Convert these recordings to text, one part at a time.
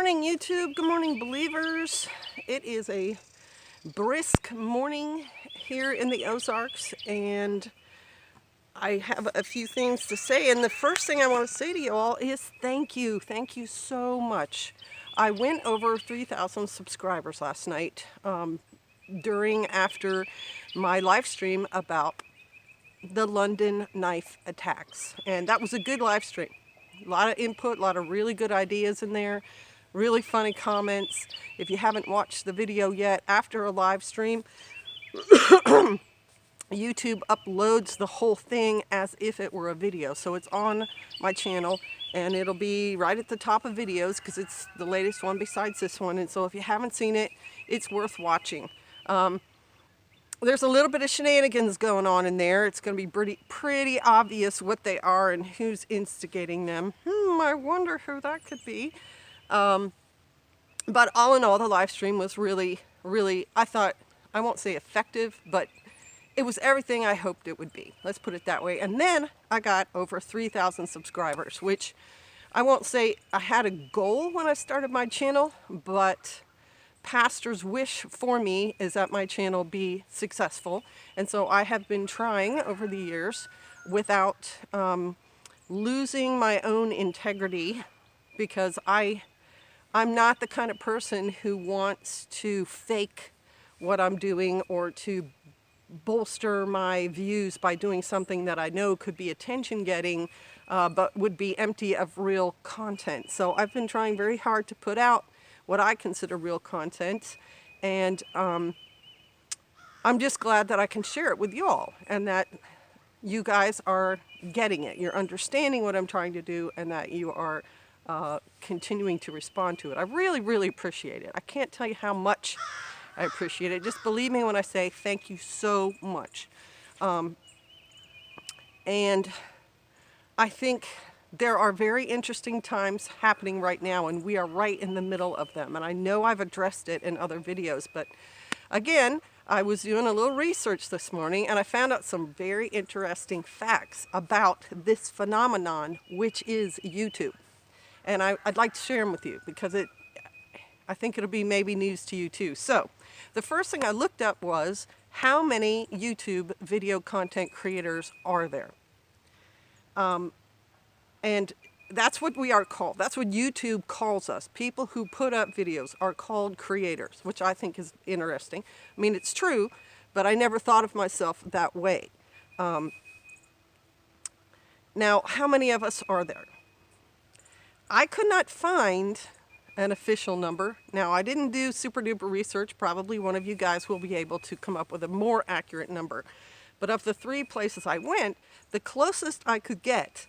morning, YouTube. Good morning, believers. It is a brisk morning here in the Ozarks, and I have a few things to say. And the first thing I want to say to you all is thank you. Thank you so much. I went over 3,000 subscribers last night after my live stream about the London knife attacks. And that was a good live stream. A lot of input, a lot of really good ideas in there, really funny comments. If you haven't watched the video yet, after a live stream, YouTube uploads the whole thing as if it were a video. So it's on my channel, and it'll be right at the top of videos because it's the latest one besides this one. And so if you haven't seen it, it's worth watching. There's a little bit of shenanigans going on in there. It's going to be pretty obvious what they are and who's instigating them. I wonder who that could be. But all in all, the live stream was really, I thought, I won't say effective, but it was everything I hoped it would be. Let's put it that way. And then I got over 3,000 subscribers, which I won't say I had a goal when I started my channel, but Pastor's wish for me is that my channel be successful. And so I have been trying over the years without losing my own integrity, because I'm not the kind of person who wants to fake what I'm doing or to bolster my views by doing something that I know could be attention getting, but would be empty of real content. So I've been trying very hard to put out what I consider real content, and I'm just glad that I can share it with y'all, and that you guys are getting it. You're understanding what I'm trying to do, and that you are continuing to respond to it. I really appreciate it. I can't tell you how much I appreciate it. Just believe me when I say thank you so much. And I think there are very interesting times happening right now, and we are right in the middle of them. And I know I've addressed it in other videos, but again, I was doing a little research this morning, and I found out some very interesting facts about this phenomenon, which is YouTube. And I'd like to share them with you because I think it'll be maybe news to you too. So the first thing I looked up was, how many YouTube video content creators are there? And that's what we are called. That's what YouTube calls us. People who put up videos are called creators, which I think is interesting. I mean, it's true, but I never thought of myself that way. Now, how many of us are there? I could not find an official number. Now, I didn't do super duper research. Probably one of you guys will be able to come up with a more accurate number. But of the 3 places I went, the closest I could get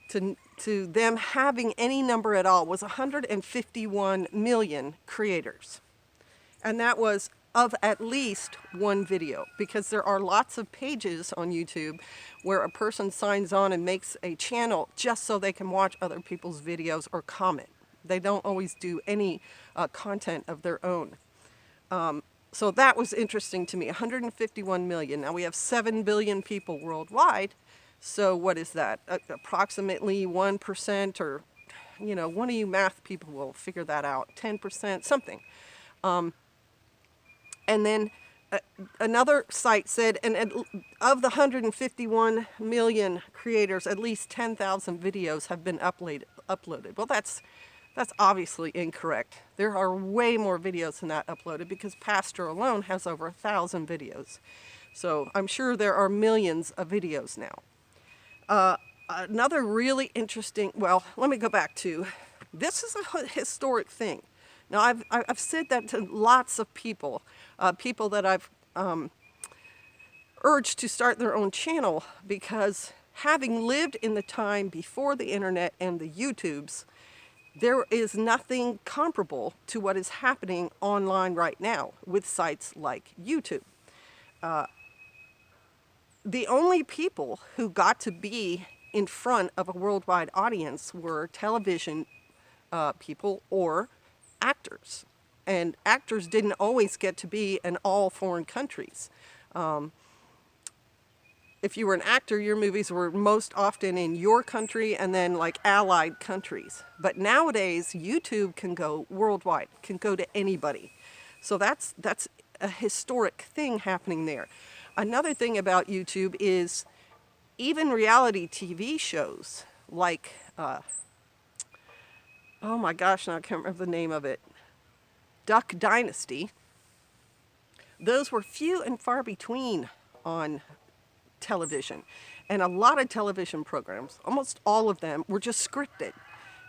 to them having any number at all was 151 million creators. And that was of at least one video, because there are lots of pages on YouTube where a person signs on and makes a channel just so they can watch other people's videos or comment. They don't always do any content of their own. So that was interesting to me, 151 million. Now we have 7 billion people worldwide. So what is that? Approximately 1%, or, you know, one of you math people will figure that out, 10%, something. And then another site said, and of the 151 million creators, at least 10,000 videos have been uploaded. Well, that's obviously incorrect. There are way more videos than that uploaded, because Pastor alone has over 1,000 videos. So I'm sure there are millions of videos now. Another really interesting, well, let me go back to, this is a historic thing. Now, I've said that to lots of people, people that I've urged to start their own channel, because having lived in the time before the internet and the YouTubes, there is nothing comparable to what is happening online right now with sites like YouTube. The only people who got to be in front of a worldwide audience were television people or actors. And actors didn't always get to be in all foreign countries. If if you were an actor, your movies were most often in your country and then like allied countries. But nowadays, YouTube can go worldwide, can go to anybody. So that's a historic thing happening there. Another thing about YouTube is even reality TV shows like, oh my gosh, now I can't remember the name of it, Duck Dynasty. Those were few and far between on television. And a lot of television programs, almost all of them, were just scripted.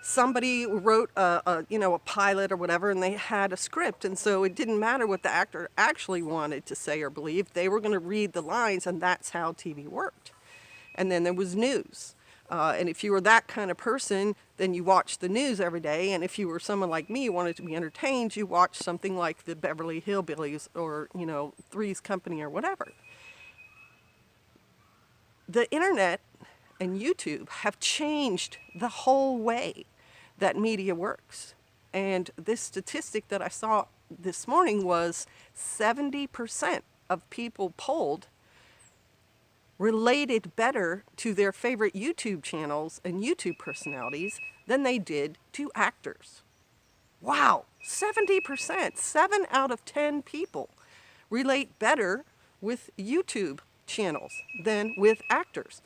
Somebody wrote a pilot or whatever, and they had a script, and so it didn't matter what the actor actually wanted to say or believe. They were going to read the lines, and that's how TV worked. And then there was news. And if you were that kind of person, then you watched the news every day. And if you were someone like me, wanted to be entertained, you watched something like the Beverly Hillbillies or, Three's Company or whatever. The internet and YouTube have changed the whole way that media works. And this statistic that I saw this morning was 70% of people polled related better to their favorite YouTube channels and YouTube personalities than they did to actors. Wow, 70%, 7 out of 10 people relate better with YouTube channels than with actors.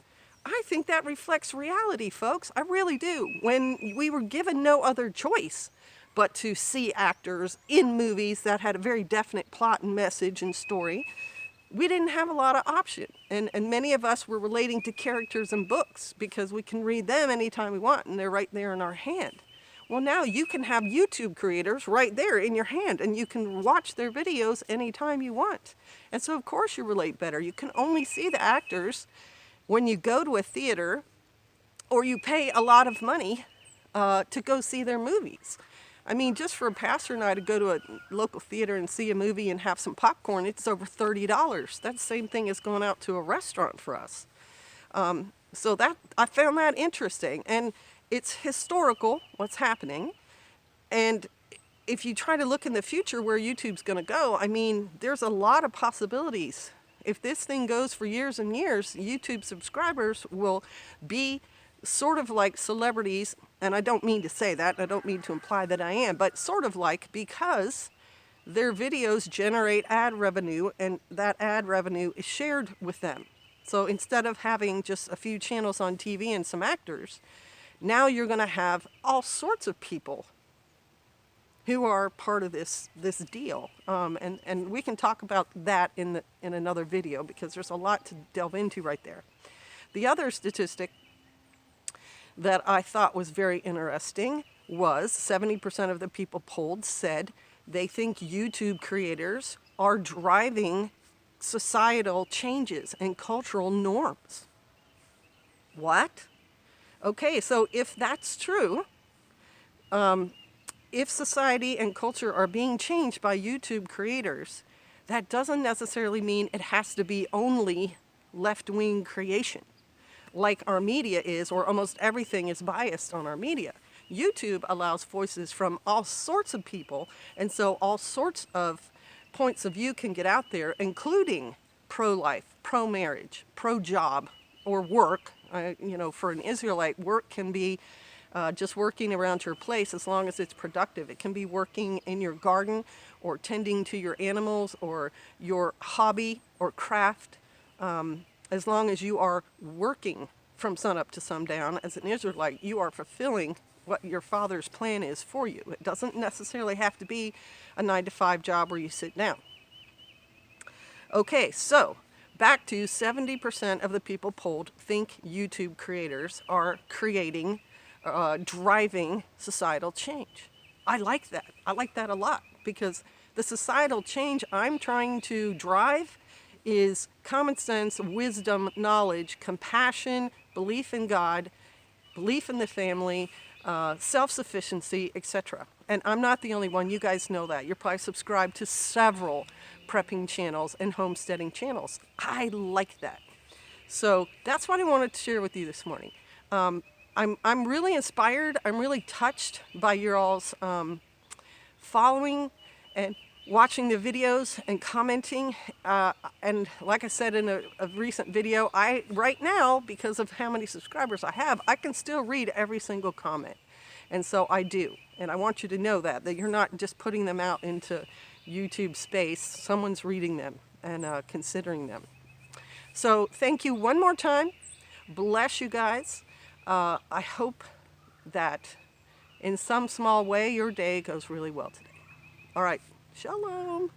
I think that reflects reality, folks. I really do. When we were given no other choice but to see actors in movies that had a very definite plot and message and story, we didn't have a lot of option. And many of us were relating to characters in books because we can read them anytime we want and they're right there in our hand. Well, now you can have YouTube creators right there in your hand and you can watch their videos anytime you want. And so of course you relate better. You can only see the actors when you go to a theater or you pay a lot of money to go see their movies. I mean, just for a pastor and I to go to a local theater and see a movie and have some popcorn, it's over $30. That's the same thing as going out to a restaurant for us. So that I found that interesting. And it's historical, what's happening. And if you try to look in the future where YouTube's going to go, I mean, there's a lot of possibilities. If this thing goes for years and years, YouTube subscribers will be sort of like celebrities, and I don't mean to say that, I don't mean to imply that I am, but sort of like, because their videos generate ad revenue and that ad revenue is shared with them. So instead of having just a few channels on TV and some actors, now you're going to have all sorts of people who are part of this deal. And we can talk about that in another video because there's a lot to delve into right there. The other statistic that I thought was very interesting was 70% of the people polled said they think YouTube creators are driving societal changes and cultural norms. What? Okay, so if that's true, if society and culture are being changed by YouTube creators, that doesn't necessarily mean it has to be only left-wing creation, like our media is, or almost everything is biased on our media. YouTube allows voices from all sorts of people, and so all sorts of points of view can get out there, including pro-life, pro-marriage, pro-job, or work. For an Israelite, work can be just working around your place as long as it's productive. It can be working in your garden or tending to your animals or your hobby or craft. As long as you are working from sunup to sundown as an Israelite, you are fulfilling what your Father's plan is for you. It doesn't necessarily have to be a 9-to-5 job where you sit down. Okay, so back to 70% of the people polled think YouTube creators are creating, driving societal change. I like that. I like that a lot because the societal change I'm trying to drive is common sense, wisdom, knowledge, compassion, belief in God, belief in the family, self-sufficiency, etc. And I'm not the only one. You guys know that. You're probably subscribed to several prepping channels and homesteading channels. I like that. So that's what I wanted to share with you this morning. I'm really inspired. I'm really touched by your all's following and watching the videos and commenting. And like I said in a recent video, right now, because of how many subscribers I have, I can still read every single comment. And so I do. And I want you to know that you're not just putting them out into YouTube space. Someone's reading them and considering them. So thank you one more time. Bless you guys. I hope that in some small way your day goes really well today. All right. Shalom.